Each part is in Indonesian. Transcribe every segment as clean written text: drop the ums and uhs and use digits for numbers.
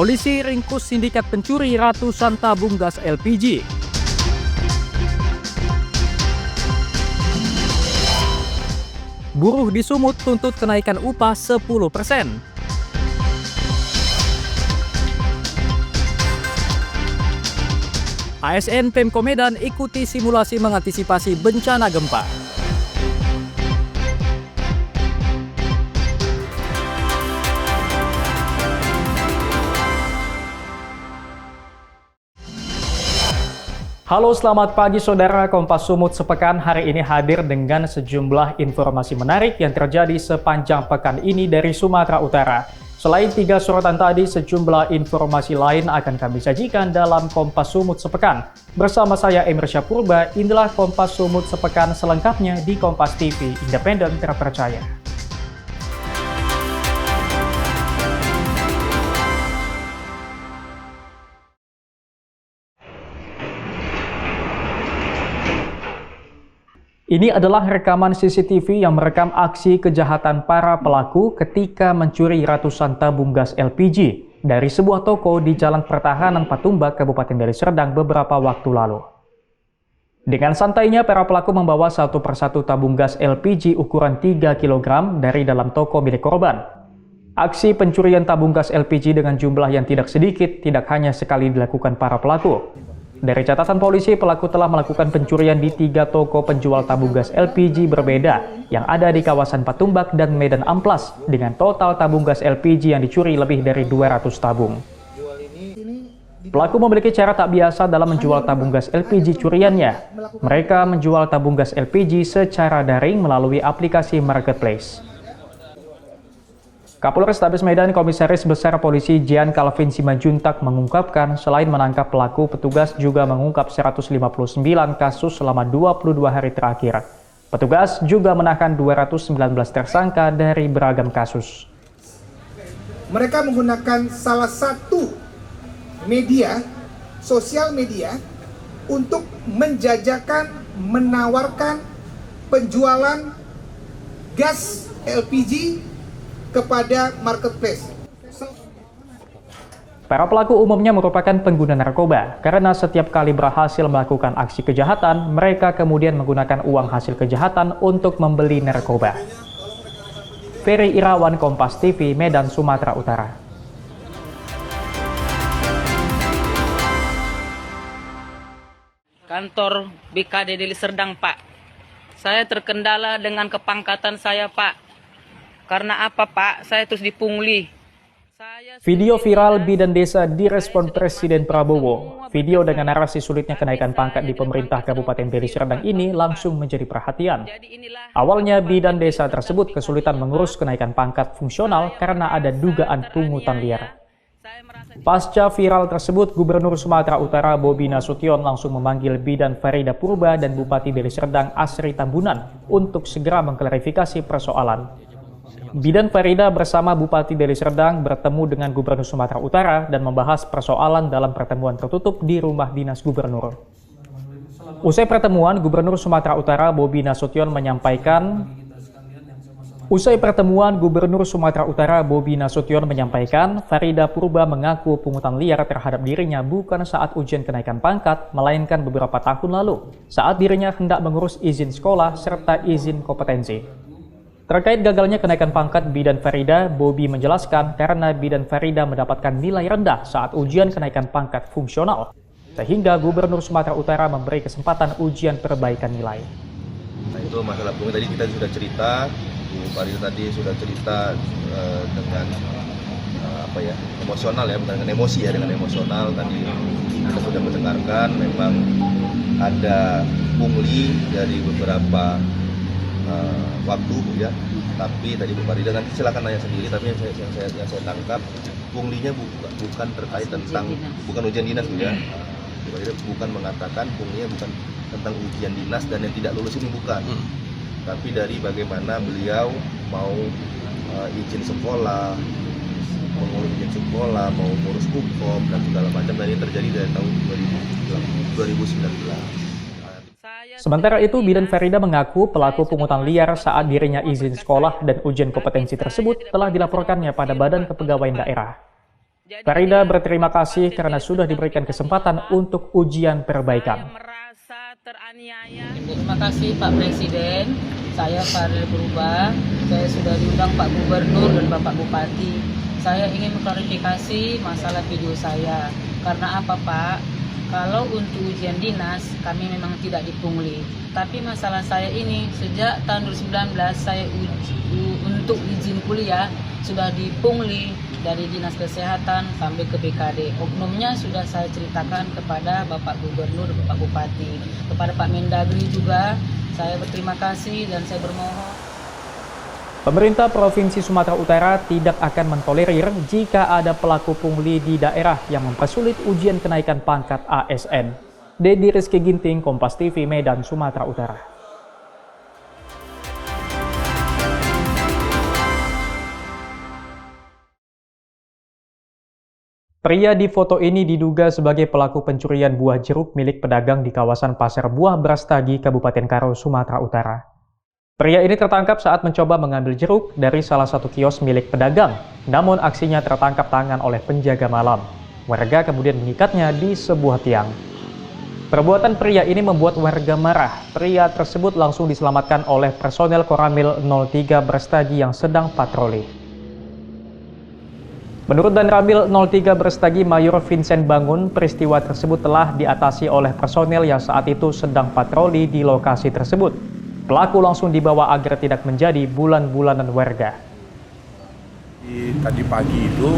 Polisi ringkus sindikat pencuri ratusan tabung gas LPG. Buruh di Sumut tuntut kenaikan upah 10%. ASN Pemko Medan ikuti simulasi mengantisipasi bencana gempa. Halo, selamat pagi saudara. Kompas Sumut sepekan hari ini hadir dengan sejumlah informasi menarik yang terjadi sepanjang pekan ini dari Sumatera Utara. Selain 3 sorotan tadi, sejumlah informasi lain akan kami sajikan dalam Kompas Sumut sepekan. Bersama saya Emir Syapurba, inilah Kompas Sumut sepekan selengkapnya di Kompas TV, independen terpercaya. Ini adalah rekaman CCTV yang merekam aksi kejahatan para pelaku ketika mencuri ratusan tabung gas LPG dari sebuah toko di Jalan Pertahanan Patumbak, Kabupaten Deli Serdang beberapa waktu lalu. Dengan santainya, para pelaku membawa satu persatu tabung gas LPG ukuran 3 kg dari dalam toko milik korban. Aksi pencurian tabung gas LPG dengan jumlah yang tidak sedikit tidak hanya sekali dilakukan para pelaku. Dari catatan polisi, pelaku telah melakukan pencurian di 3 toko penjual tabung gas LPG berbeda yang ada di kawasan Patumbak dan Medan Amplas dengan total tabung gas LPG yang dicuri lebih dari 200 tabung. Pelaku memiliki cara tak biasa dalam menjual tabung gas LPG curiannya. Mereka menjual tabung gas LPG secara daring melalui aplikasi marketplace. Kapolres Tabes Medan Komisaris Besar Polisi Jian Calvin Simanjuntak mengungkapkan selain menangkap pelaku, petugas juga mengungkap 159 kasus selama 22 hari terakhir. Petugas juga menahan 219 tersangka dari beragam kasus. Mereka menggunakan salah satu media, sosial media, untuk menjajakan, menawarkan penjualan gas LPG kepada marketplace. Para pelaku umumnya merupakan pengguna narkoba, karena setiap kali berhasil melakukan aksi kejahatan, mereka kemudian menggunakan uang hasil kejahatan untuk membeli narkoba. Ferry Irawan, Kompas TV, Medan, Sumatera Utara. Kantor BKD Deli Serdang, Pak. Saya terkendala dengan kepangkatan saya, Pak. Karena apa, Pak? Saya terus dipungli. Video viral Bidan Desa direspon Presiden Prabowo. Video dengan narasi sulitnya kenaikan pangkat di pemerintah Kabupaten Deli Serdang ini langsung menjadi perhatian. Awalnya Bidan Desa tersebut kesulitan mengurus kenaikan pangkat fungsional karena ada dugaan pungutan liar. Pasca viral tersebut, Gubernur Sumatera Utara Bobi Nasution langsung memanggil Bidan Farida Purba dan Bupati Deli Serdang Asri Tambunan untuk segera mengklarifikasi persoalan. Bidan Farida bersama Bupati Deli Serdang bertemu dengan Gubernur Sumatera Utara dan membahas persoalan dalam pertemuan tertutup di rumah dinas Gubernur. Usai pertemuan, Gubernur Sumatera Utara Bobi Nasution menyampaikan Farida Purba mengaku pungutan liar terhadap dirinya bukan saat ujian kenaikan pangkat, melainkan beberapa tahun lalu, saat dirinya hendak mengurus izin sekolah serta izin kompetensi. Terkait gagalnya kenaikan pangkat Bidan Farida, Bobi menjelaskan karena Bidan Farida mendapatkan nilai rendah saat ujian kenaikan pangkat fungsional, sehingga Gubernur Sumatera Utara memberi kesempatan ujian perbaikan nilai. Nah, itu masalah pungut tadi kita sudah cerita, Bu Farida tadi sudah cerita dengan emosional ya, bukan dengan emosi ya, dengan emosional tadi kita sudah mendengarkan memang ada pungli dari beberapa waktu ya, tapi tadi Bu Farida nanti silakan nanya sendiri, tapi yang saya tangkap punglinya bukan terkait tentang bukan ujian dinas ya. Bu Farida bukan mengatakan punglinya bukan tentang ujian dinas dan yang tidak lulus ini bukan, tapi dari bagaimana beliau mau izin sekolah, mengurus izin sekolah, mau ngurus hukum dan segala macam, dan ini terjadi dari tahun 2019. Sementara itu, Bidan Farida mengaku pelaku pungutan liar saat dirinya izin sekolah dan ujian kompetensi tersebut telah dilaporkannya pada Badan Kepegawaian Daerah. Farida berterima kasih karena sudah diberikan kesempatan untuk ujian perbaikan. Merasa teraniaya. Terima kasih Pak Presiden, saya Farida Berubah, saya sudah diundang Pak Gubernur dan Bapak Bupati. Saya ingin mengklarifikasi masalah video saya. Karena apa Pak? Kalau untuk ujian dinas, kami memang tidak dipungli. Tapi masalah saya ini, sejak tahun 2019 saya untuk izin kuliah sudah dipungli dari Dinas Kesehatan sampai ke BKD. Oknumnya sudah saya ceritakan kepada Bapak Gubernur, Bapak Bupati, kepada Pak Mendagri juga. Saya berterima kasih dan saya bermohon. Pemerintah Provinsi Sumatera Utara tidak akan mentolerir jika ada pelaku pungli di daerah yang mempersulit ujian kenaikan pangkat ASN. Dedi Rizky Ginting, Kompas TV, Medan, Sumatera Utara. Pria di foto ini diduga sebagai pelaku pencurian buah jeruk milik pedagang di kawasan Pasar Buah Brastagi, Kabupaten Karo, Sumatera Utara. Pria ini tertangkap saat mencoba mengambil jeruk dari salah satu kios milik pedagang, namun aksinya tertangkap tangan oleh penjaga malam. Warga kemudian mengikatnya di sebuah tiang. Perbuatan pria ini membuat warga marah. Pria tersebut langsung diselamatkan oleh personel Koramil 03 Brastagi yang sedang patroli. Menurut Danramil 03 Brastagi Mayor Vincent Bangun, peristiwa tersebut telah diatasi oleh personel yang saat itu sedang patroli di lokasi tersebut. Pelaku langsung dibawa agar tidak menjadi bulan-bulanan warga. Tadi pagi itu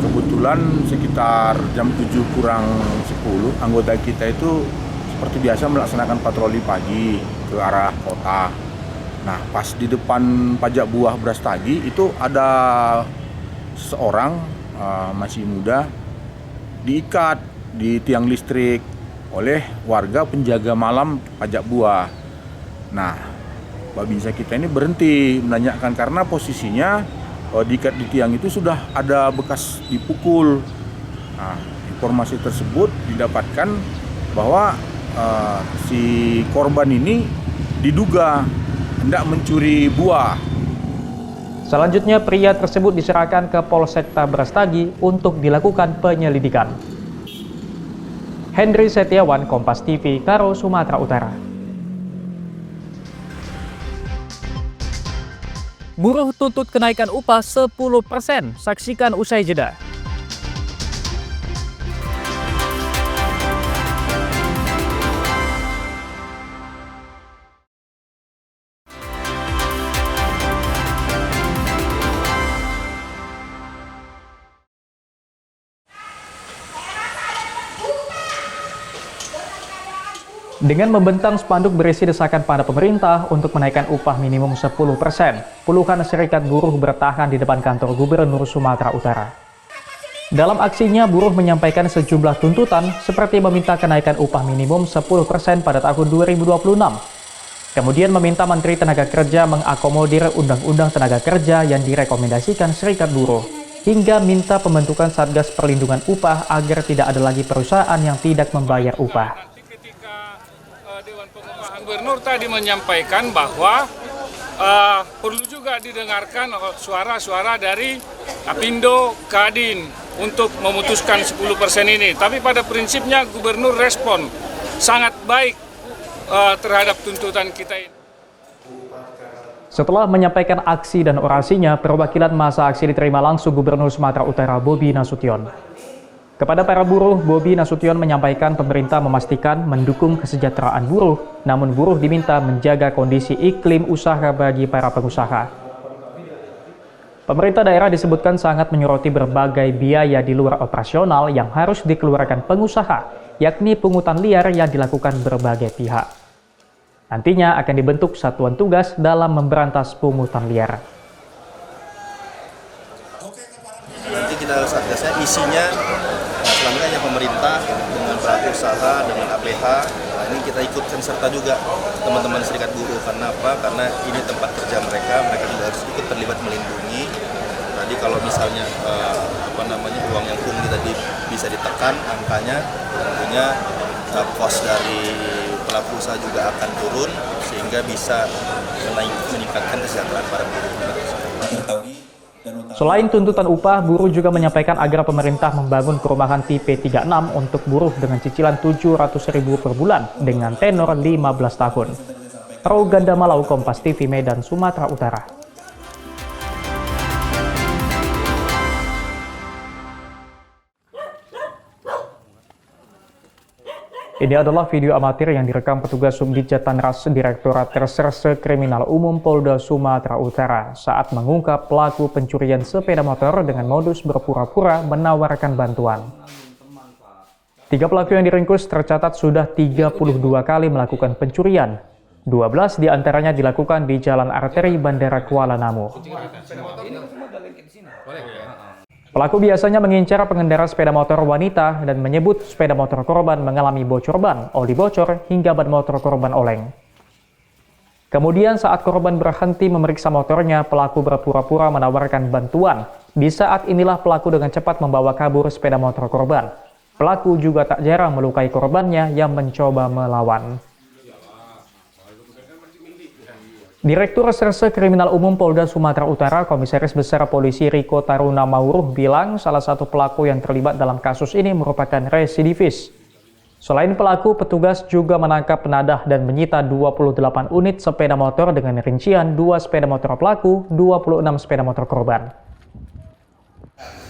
kebetulan sekitar jam 7 kurang 10, anggota kita itu seperti biasa melaksanakan patroli pagi ke arah kota. Nah, pas di depan pajak buah Brastagi itu ada seorang masih muda diikat di tiang listrik oleh warga penjaga malam pajak buah. Nah, babinsa kita ini berhenti menanyakan karena posisinya diikat di tiang itu sudah ada bekas dipukul. Nah, informasi tersebut didapatkan bahwa si korban ini diduga hendak mencuri buah. Selanjutnya, pria tersebut diserahkan ke Polsekta Brastagi untuk dilakukan penyelidikan. Henry Setiawan, Kompas TV, Karo, Sumatera Utara. Buruh tuntut kenaikan upah 10%. Saksikan usai jeda. Dengan membentang spanduk berisi desakan pada pemerintah untuk menaikkan upah minimum 10%, puluhan serikat buruh bertahan di depan kantor Gubernur Sumatera Utara. Dalam aksinya, buruh menyampaikan sejumlah tuntutan seperti meminta kenaikan upah minimum 10% pada tahun 2026. Kemudian meminta Menteri Tenaga Kerja mengakomodir Undang-Undang Tenaga Kerja yang direkomendasikan serikat buruh, hingga minta pembentukan Satgas Perlindungan Upah agar tidak ada lagi perusahaan yang tidak membayar upah. Dewan Pengupahan Gubernur tadi menyampaikan bahwa perlu juga didengarkan suara-suara dari Apindo, Kadin untuk memutuskan 10% ini. Tapi pada prinsipnya Gubernur respon sangat baik terhadap tuntutan kita ini. Setelah menyampaikan aksi dan orasinya, perwakilan masa aksi diterima langsung Gubernur Sumatera Utara Bobi Nasution. Kepada para buruh, Bobi Nasution menyampaikan pemerintah memastikan mendukung kesejahteraan buruh, namun buruh diminta menjaga kondisi iklim usaha bagi para pengusaha. Pemerintah daerah disebutkan sangat menyoroti berbagai biaya di luar operasional yang harus dikeluarkan pengusaha, yakni pungutan liar yang dilakukan berbagai pihak. Nantinya akan dibentuk satuan tugas dalam memberantas pungutan liar. Nanti kita satgasnya isinya selama ini hanya pemerintah dengan pelaku usaha dengan APH. Nah, ini kita ikutkan serta juga teman-teman serikat buruh. Karena apa? Karena ini tempat kerja mereka juga harus ikut terlibat melindungi. Tadi kalau misalnya uang yang pungli tadi bisa ditekan angkanya, tentunya kos dari pelaku usaha juga akan turun sehingga bisa meningkatkan kesejahteraan para buruh. Selain tuntutan upah, buruh juga menyampaikan agar pemerintah membangun perumahan tipe 36 untuk buruh dengan cicilan Rp700.000 per bulan dengan tenor 15 tahun. Roganda Malau, Kompas TV, Medan, Sumatera Utara. Ini adalah video amatir yang direkam petugas Subdit Jatanras Direktorat Reserse Kriminal Umum Polda Sumatera Utara saat mengungkap pelaku pencurian sepeda motor dengan modus berpura-pura menawarkan bantuan. 3 pelaku yang diringkus tercatat sudah 32 kali melakukan pencurian. 12 diantaranya dilakukan di Jalan Arteri Bandara Kuala Namu. Pelaku biasanya mengincar pengendara sepeda motor wanita dan menyebut sepeda motor korban mengalami bocor ban, oli bocor, hingga ban motor korban oleng. Kemudian saat korban berhenti memeriksa motornya, pelaku berpura-pura menawarkan bantuan. Di saat inilah pelaku dengan cepat membawa kabur sepeda motor korban. Pelaku juga tak jarang melukai korbannya yang mencoba melawan. Direktur Reserse Kriminal Umum Polda Sumatera Utara, Komisaris Besar Polisi Riko Taruna Mauruh bilang salah satu pelaku yang terlibat dalam kasus ini merupakan residivis. Selain pelaku, petugas juga menangkap penadah dan menyita 28 unit sepeda motor dengan rincian 2 sepeda motor pelaku, 26 sepeda motor korban.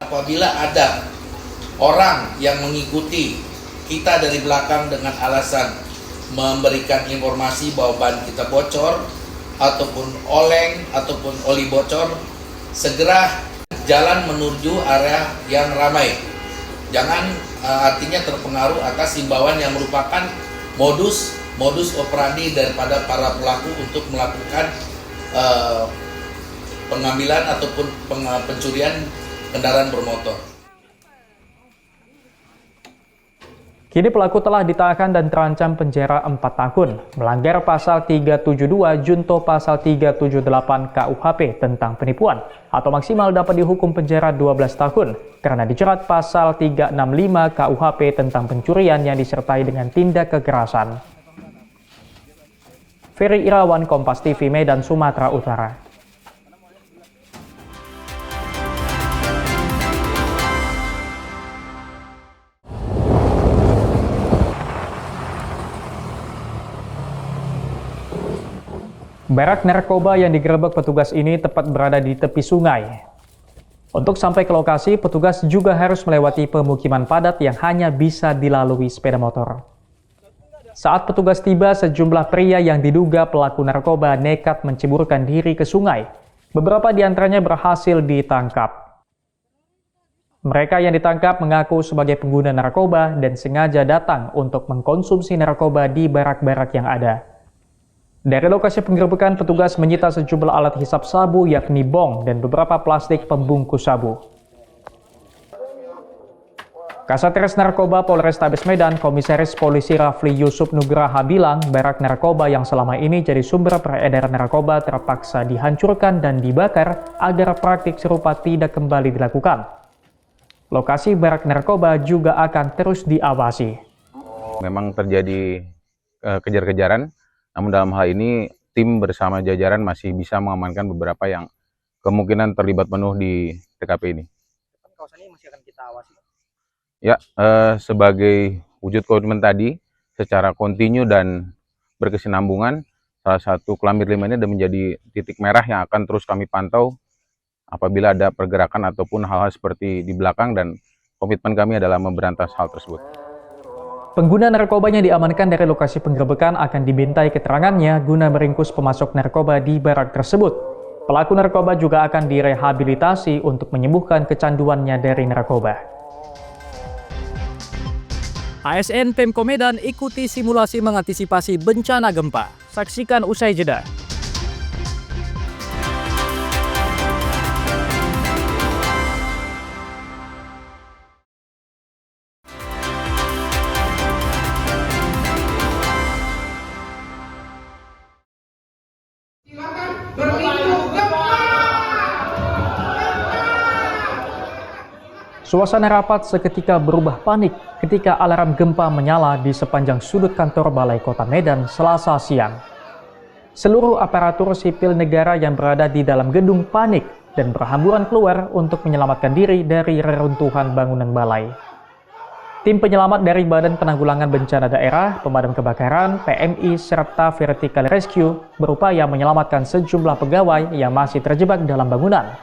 Apabila ada orang yang mengikuti kita dari belakang dengan alasan memberikan informasi bahwa ban kita bocor, ataupun oleng, ataupun oli bocor, segera jalan menuju area yang ramai. Jangan artinya terpengaruh atas himbauan yang merupakan modus operandi daripada para pelaku untuk melakukan pengambilan ataupun pencurian kendaraan bermotor. Kini pelaku telah ditahan dan terancam penjara 4 tahun, melanggar pasal 372 junto pasal 378 KUHP tentang penipuan, atau maksimal dapat dihukum penjara 12 tahun, karena dijerat pasal 365 KUHP tentang pencurian yang disertai dengan tindak kekerasan. Ferry Irawan, Kompas TV, Medan, Sumatera Utara. Barak narkoba yang digerebek petugas ini tepat berada di tepi sungai. Untuk sampai ke lokasi, petugas juga harus melewati pemukiman padat yang hanya bisa dilalui sepeda motor. Saat petugas tiba, sejumlah pria yang diduga pelaku narkoba nekat menceburkan diri ke sungai. Beberapa di antaranya berhasil ditangkap. Mereka yang ditangkap mengaku sebagai pengguna narkoba dan sengaja datang untuk mengkonsumsi narkoba di barak-barak yang ada. Dari lokasi penggerebekan, petugas menyita sejumlah alat hisap sabu yakni bong dan beberapa plastik pembungkus sabu. Kasatres Narkoba Polrestabes Medan, Komisaris Polisi Rafli Yusuf Nugraha bilang barak narkoba yang selama ini jadi sumber peredaran narkoba terpaksa dihancurkan dan dibakar agar praktik serupa tidak kembali dilakukan. Lokasi barak narkoba juga akan terus diawasi. Memang terjadi kejar-kejaran. Namun dalam hal ini tim bersama jajaran masih bisa mengamankan beberapa yang kemungkinan terlibat penuh di TKP ini. Kawasan ini masih akan kita awasi? Ya, sebagai wujud komitmen tadi, secara kontinu dan berkesinambungan, salah satu Kelambir 5 ini ada menjadi titik merah yang akan terus kami pantau apabila ada pergerakan ataupun hal-hal seperti di belakang, dan komitmen kami adalah memberantas hal tersebut. Pengguna narkoba yang diamankan dari lokasi penggerebekan akan dibintai keterangannya guna meringkus pemasok narkoba di barak tersebut. Pelaku narkoba juga akan direhabilitasi untuk menyembuhkan kecanduannya dari narkoba. ASN Pemko Medan ikuti simulasi mengantisipasi bencana gempa. Saksikan usai jeda. Suasana rapat seketika berubah panik ketika alarm gempa menyala di sepanjang sudut kantor Balai Kota Medan Selasa siang. Seluruh aparatur sipil negara yang berada di dalam gedung panik dan berhamburan keluar untuk menyelamatkan diri dari reruntuhan bangunan balai. Tim penyelamat dari Badan Penanggulangan Bencana Daerah, Pemadam Kebakaran, PMI, serta Vertical Rescue berupaya menyelamatkan sejumlah pegawai yang masih terjebak dalam bangunan.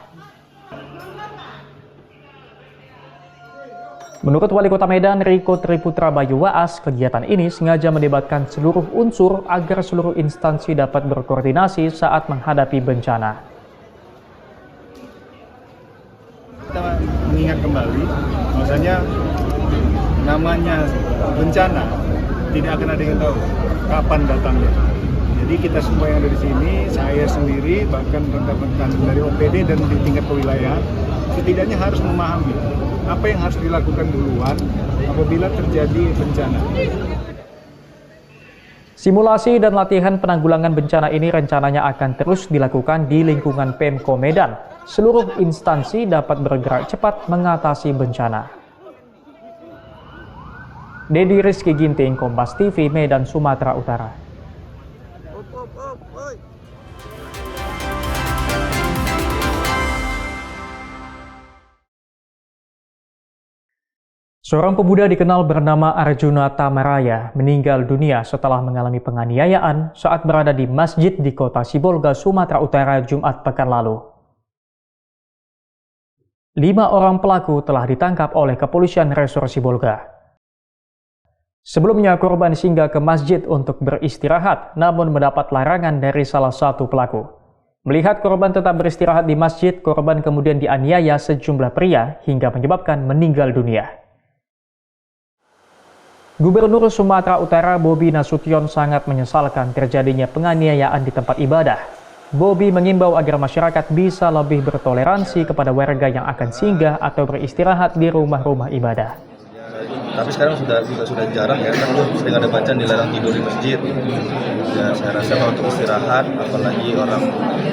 Menurut Wali Kota Medan, Riko Triputra Bayu Waas, kegiatan ini sengaja melibatkan seluruh unsur agar seluruh instansi dapat berkoordinasi saat menghadapi bencana. Kita mengingat kembali, bahwasanya namanya bencana tidak akan ada yang tahu kapan datangnya. Jadi kita semua yang ada di sini, saya sendiri, bahkan rekan-rekan dari OPD dan di tingkat kewilayahan, setidaknya harus memahami apa yang harus dilakukan duluan apabila terjadi bencana. Simulasi dan latihan penanggulangan bencana ini rencananya akan terus dilakukan di lingkungan Pemko Medan. Seluruh instansi dapat bergerak cepat mengatasi bencana. Dedi Rizky Ginting, Kompas TV, Medan, Sumatera Utara. Seorang pemuda dikenal bernama Arjuna Tamaraya meninggal dunia setelah mengalami penganiayaan saat berada di masjid di kota Sibolga, Sumatera Utara, Jumat pekan lalu. 5 orang pelaku telah ditangkap oleh kepolisian Resor Sibolga. Sebelumnya korban singgah ke masjid untuk beristirahat, namun mendapat larangan dari salah satu pelaku. Melihat korban tetap beristirahat di masjid, korban kemudian dianiaya sejumlah pria hingga menyebabkan meninggal dunia. Gubernur Sumatera Utara Bobi Nasution sangat menyesalkan terjadinya penganiayaan di tempat ibadah. Bobi mengimbau agar masyarakat bisa lebih bertoleransi kepada warga yang akan singgah atau beristirahat di rumah-rumah ibadah. Tapi sekarang sudah jarang ya, kan sering ada bacaan dilarang tidur di masjid. Ya, saya rasa kalau untuk istirahat, apalagi orang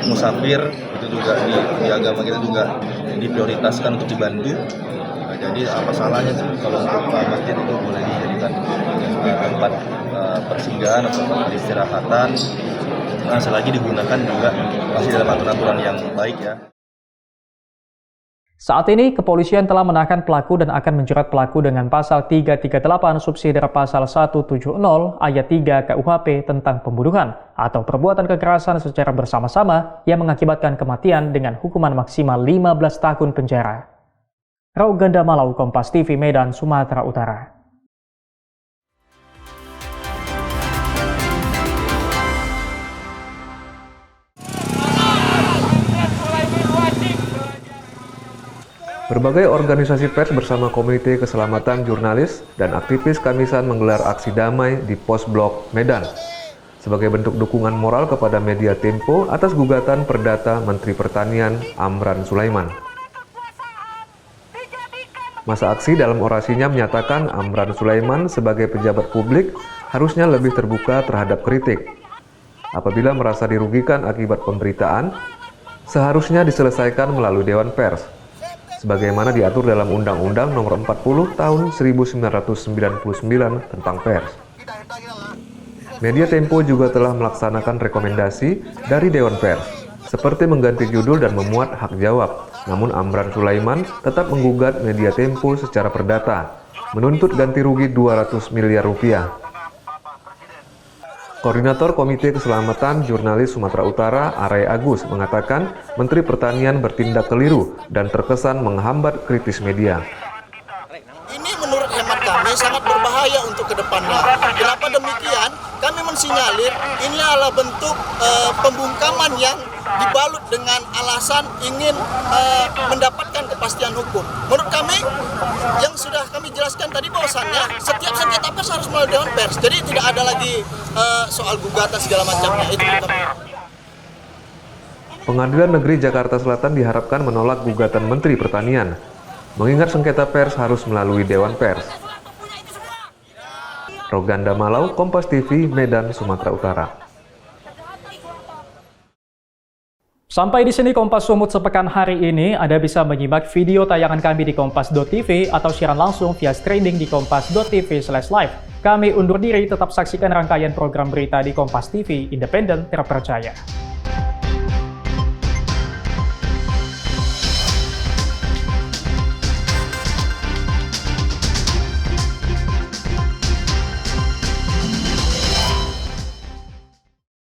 musafir, itu juga di agama kita juga diprioritaskan untuk dibantu. Nah, jadi apa salahnya kalau untuk masjid itu boleh dijadikan tempat persinggahan atau tempat peristirahatan. Nah, selagi digunakan juga masih dalam aturan-aturan yang baik ya. Saat ini, kepolisian telah menahan pelaku dan akan menjerat pelaku dengan pasal 338 subsidiar pasal 170 ayat 3 KUHP tentang pembunuhan atau perbuatan kekerasan secara bersama-sama yang mengakibatkan kematian dengan hukuman maksimal 15 tahun penjara. Rauganda Malau, Kompas TV, Medan, Sumatera Utara. Berbagai organisasi pers bersama Komite Keselamatan Jurnalis dan aktivis Kamisan menggelar aksi damai di Pos Blok Medan sebagai bentuk dukungan moral kepada media Tempo atas gugatan perdata Menteri Pertanian Amran Sulaiman. Masa aksi dalam orasinya menyatakan Amran Sulaiman sebagai pejabat publik harusnya lebih terbuka terhadap kritik. Apabila merasa dirugikan akibat pemberitaan, seharusnya diselesaikan melalui Dewan Pers, sebagaimana diatur dalam Undang-Undang Nomor 40 Tahun 1999 tentang pers. Media Tempo juga telah melaksanakan rekomendasi dari Dewan Pers, seperti mengganti judul dan memuat hak jawab. Namun Amran Sulaiman tetap menggugat Media Tempo secara perdata, menuntut ganti rugi 200 miliar rupiah. Koordinator Komite Keselamatan Jurnalis Sumatera Utara, Arai Agus, mengatakan Menteri Pertanian bertindak keliru dan terkesan menghambat kritis media. Ini menurut hemat kami sangat berbahaya untuk kedepannya. Kenapa demikian? Kami mensinyalir ini adalah bentuk pembungkaman yang dibalut dengan alasan ingin mendapatkan kepastian hukum. Menurut kami, yang sudah kami jelaskan tadi bahwasannya setiap sengketa pers harus melalui Dewan Pers. Jadi tidak ada lagi soal gugatan segala macamnya. Itu Pengadilan Negeri Jakarta Selatan diharapkan menolak gugatan Menteri Pertanian, mengingat sengketa pers harus melalui Dewan Pers. Rauganda Malau, Kompas TV, Medan, Sumatera Utara. Sampai di sini Kompas Sumut sepekan hari ini. Anda bisa menyimak video tayangan kami di kompas.tv atau siaran langsung via streaming di kompas.tv/live. Kami undur diri, tetap saksikan rangkaian program berita di Kompas TV, independen, terpercaya.